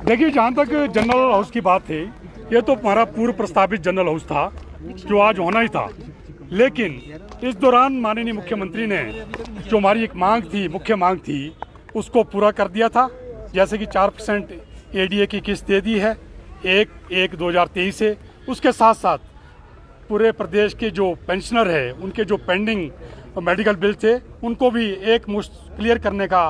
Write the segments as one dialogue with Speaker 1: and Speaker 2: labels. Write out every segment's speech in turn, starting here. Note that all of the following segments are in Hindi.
Speaker 1: देखिए, जहाँ तक जनरल हाउस की बात है, ये तो हमारा पूर्व प्रस्तावित जनरल हाउस था जो आज होना ही था। लेकिन इस दौरान माननीय मुख्यमंत्री ने जो हमारी एक मांग थी, मुख्य मांग थी, उसको पूरा कर दिया था। जैसे कि 4% एडीए की किस्त दे दी है 1/1/2023 से। उसके साथ साथ पूरे प्रदेश के जो पेंशनर है, उनके जो पेंडिंग मेडिकल बिल थे, उनको भी एक मुश्त क्लियर करने का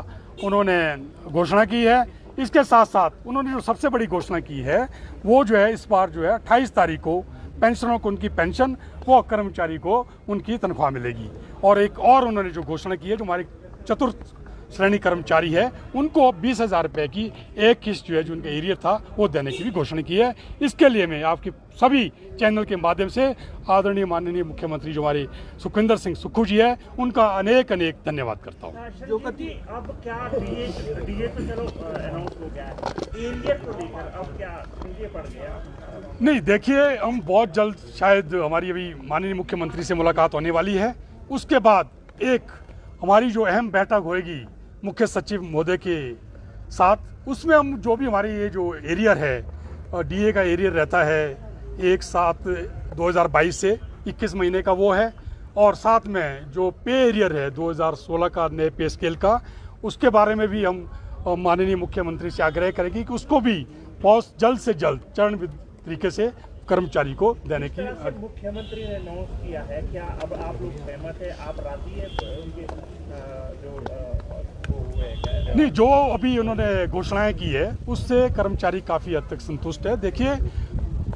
Speaker 1: उन्होंने घोषणा की है। इसके साथ साथ उन्होंने जो सबसे बड़ी घोषणा की है वो जो है, इस बार जो है 28 तारीख को पेंशनरों को उनकी पेंशन, वो कर्मचारी को उनकी तनख्वाह मिलेगी। और एक और उन्होंने जो घोषणा की है, जो हमारे चतुर्थ श्रेणी कर्मचारी है, उनको 20,000 रुपये की एक किस्त जो है, जो उनका एरियर था, वो देने की भी घोषणा की है। इसके लिए मैं आपके सभी चैनल के माध्यम से आदरणीय माननीय मुख्यमंत्री जो हमारे सुखविंदर सिंह सुक्खू जी है, उनका अनेक अनेक धन्यवाद करता हूँ।
Speaker 2: अब क्या डीए तो चलो अनाउंस हो गया है, एरियर को लेकर अब क्या पड़ गया?
Speaker 1: नहीं, देखिए, हम बहुत जल्द शायद हमारी अभी माननीय मुख्यमंत्री से मुलाकात होने वाली है। उसके बाद एक हमारी जो अहम बैठक होएगी मुख्य सचिव महोदय के साथ, उसमें हम जो भी हमारी ये जो एरियर है, डीए का एरियर रहता है 1/7/2022 से 21 महीने का वो है, और साथ में जो पे एरियर है 2016 का नए पे स्केल का, उसके बारे में भी हम माननीय मुख्यमंत्री से आग्रह करेंगे कि उसको भी बहुत जल्द से जल्द चरणबद्ध तरीके से कर्मचारी को देने की।
Speaker 2: मुख्यमंत्री ने अनाउंस किया है, क्या अब आप लोग सहमत है, आप राजी है उनके
Speaker 1: नहीं, जो अभी उन्होंने घोषणाएं की है उससे कर्मचारी काफ़ी हद तक संतुष्ट है। देखिए,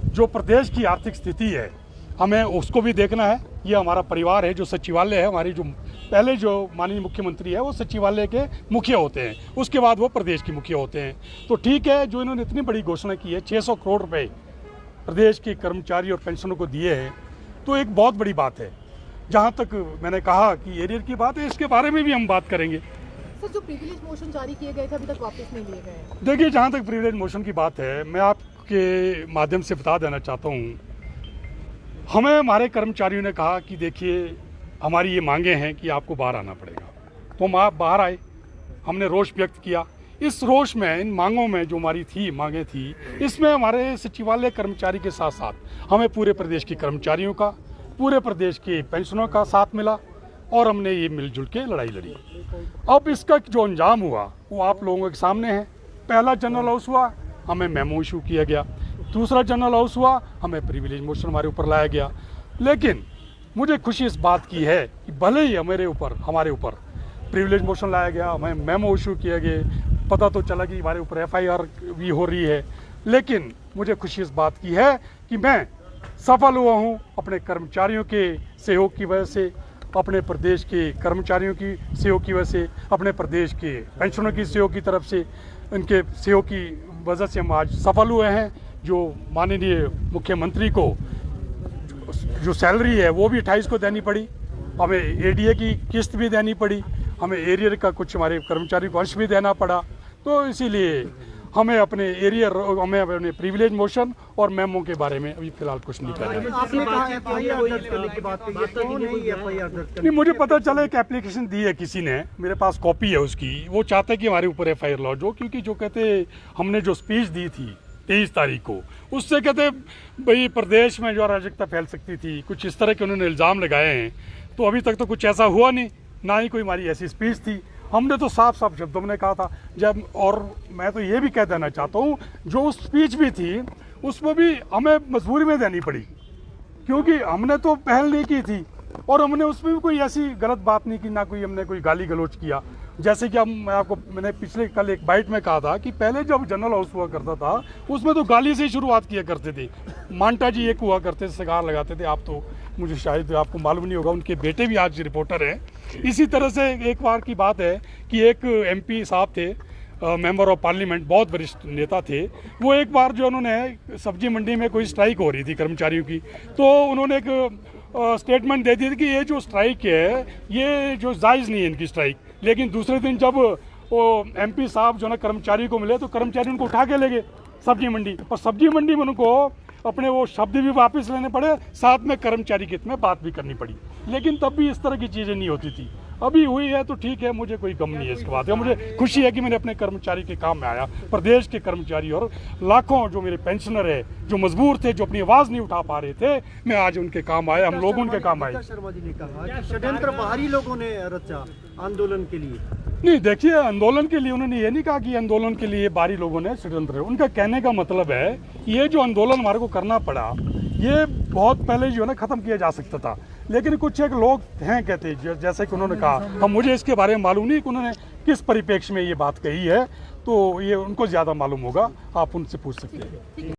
Speaker 1: जो प्रदेश की आर्थिक स्थिति है, हमें उसको भी देखना है। ये हमारा परिवार है, जो सचिवालय है, हमारी जो पहले जो माननीय मुख्यमंत्री है वो सचिवालय के मुखिया होते हैं, उसके बाद वो प्रदेश के मुखिया होते हैं। तो ठीक है, जो इन्होंने इतनी बड़ी घोषणा की है, 600 करोड़ रुपये प्रदेश के कर्मचारी और पेंशनों को दिए हैं, तो एक बहुत बड़ी बात है। जहाँ तक मैंने कहा कि एरियर की बात है, इसके बारे में भी हम बात करेंगे।
Speaker 3: सर, जो प्रिविलेज मोशन जारी किए गए थे अभी तक वापस नहीं लिए गए।
Speaker 1: देखिए, जहाँ तक प्रिविलेज मोशन की बात है, मैं आपके माध्यम से बता देना चाहता हूँ, हमें हमारे कर्मचारियों ने कहा कि देखिए, हमारी ये मांगे हैं कि आपको बाहर आना पड़ेगा, तो हम आप बाहर आए, हमने रोष व्यक्त किया। इस रोष में, इन मांगों में जो हमारी मांगे थी, इसमें हमारे सचिवालय कर्मचारी के साथ साथ हमें पूरे प्रदेश के कर्मचारियों का, पूरे प्रदेश के पेंशनों का साथ मिला, और हमने ये मिलजुल के लड़ाई लड़ी। अब इसका जो अंजाम हुआ वो आप लोगों के सामने है। पहला जनरल हाउस हुआ, हमें मेमो इशू किया गया। दूसरा जनरल हाउस हुआ, हमें प्रिविलेज मोशन हमारे ऊपर लाया गया। लेकिन मुझे खुशी इस बात की है कि भले ही हमारे ऊपर प्रिविलेज मोशन लाया गया, हमें मेमो इशू किया गया, पता तो चला कि हमारे ऊपर FIR भी हो रही है, लेकिन मुझे खुशी इस बात की है कि मैं सफल हुआ हूँ अपने कर्मचारियों के सहयोग की वजह से, अपने प्रदेश के कर्मचारियों की सहयोग की वजह से, अपने प्रदेश के पेंशनरों की सहयोग की तरफ से, इनके सहयोग की वजह से हम आज सफल हुए हैं। जो माननीय मुख्यमंत्री को जो सैलरी है वो भी 28 को देनी पड़ी, हमें एडीए की किस्त भी देनी पड़ी, हमें एरियर का कुछ हमारे कर्मचारी को अंश भी देना पड़ा। तो इसीलिए हमें अपने एरियर, हमें अपने प्रिविलेज मोशन और मेमो के बारे में अभी फिलहाल कुछ नहीं कर रहे हैं। नहीं, मुझे पता चला एक एप्लीकेशन दी है किसी ने, मेरे पास कॉपी है उसकी। वो चाहते हैं कि हमारे ऊपर FIR लॉन्च हो, क्योंकि जो कहते हमने जो स्पीच दी थी 23 तारीख को, उससे कहते भाई प्रदेश में जो अराजकता फैल सकती थी, कुछ इस तरह के उन्होंने इल्ज़ाम लगाए हैं। तो अभी तक तो कुछ ऐसा हुआ नहीं, ना ही कोई हमारी ऐसी स्पीच थी। हमने तो साफ साफ शब्दों में कहा था जब, और मैं तो ये भी कह देना चाहता हूँ, जो स्पीच भी थी उसमें भी हमें मजबूरी में देनी पड़ी, क्योंकि हमने तो पहल नहीं की थी, और हमने उसमें भी कोई ऐसी गलत बात नहीं की, ना कोई हमने कोई गाली गलौज किया। जैसे कि मैंने पिछले कल एक बाइट में कहा था कि पहले जब जनरल हाउस हुआ करता था उसमें तो गाली से शुरुआत किया करते थे। मांटा जी एक हुआ करते थे, सिगार लगाते थे, आप तो मुझे शायद आपको मालूम नहीं होगा, उनके बेटे भी आज रिपोर्टर हैं। इसी तरह से एक बार की बात है कि एक MP साहब थे, मेंबर ऑफ पार्लियामेंट, बहुत वरिष्ठ नेता थे, वो एक बार जो उन्होंने सब्जी मंडी में कोई स्ट्राइक हो रही थी कर्मचारियों की, तो उन्होंने एक स्टेटमेंट दे दी थी कि ये जो स्ट्राइक है ये जो जायज़ नहीं है इनकी स्ट्राइक। लेकिन दूसरे दिन जब वो MP साहब जो ना कर्मचारी को मिले, तो कर्मचारी उनको उठा के ले गए सब्जी मंडी, और सब्जी मंडी में उनको अपने वो शब्द भी वापस लेने पड़े, साथ में कर्मचारी के हित में बात भी करनी पड़ी। लेकिन तब भी इस तरह की चीज़ें नहीं होती थी। अभी हुई है तो ठीक है, मुझे कोई गम नहीं है इसके बाद। मुझे खुशी है कि मैंने अपने कर्मचारी के काम में आया। प्रदेश के कर्मचारी और लाखों जो मेरे पेंशनर है, जो मजबूर थे, जो अपनी आवाज़ नहीं उठा पा रहे थे, मैं आज उनके काम आया, हम लोग उनके काम आए।
Speaker 4: शर्मा जी ने कहा कि षड्यंत्र बाहरी लोगों ने रचा आंदोलन के लिए।
Speaker 1: नहीं, देखिए, आंदोलन के लिए उन्होंने ये नहीं कहा कि आंदोलन के लिए बाहरी लोगों ने षड्यंत्र। उनका कहने का मतलब है ये जो आंदोलन हमारे को करना पड़ा, ये बहुत पहले जो है ना ख़त्म किया जा सकता था, लेकिन कुछ एक लोग हैं कहते, जैसे कि उन्होंने कहा, हम मुझे इसके बारे में मालूम नहीं कि उन्होंने किस परिप्रेक्ष्य में ये बात कही है, तो ये उनको ज़्यादा मालूम होगा, आप उनसे पूछ सकते हैं।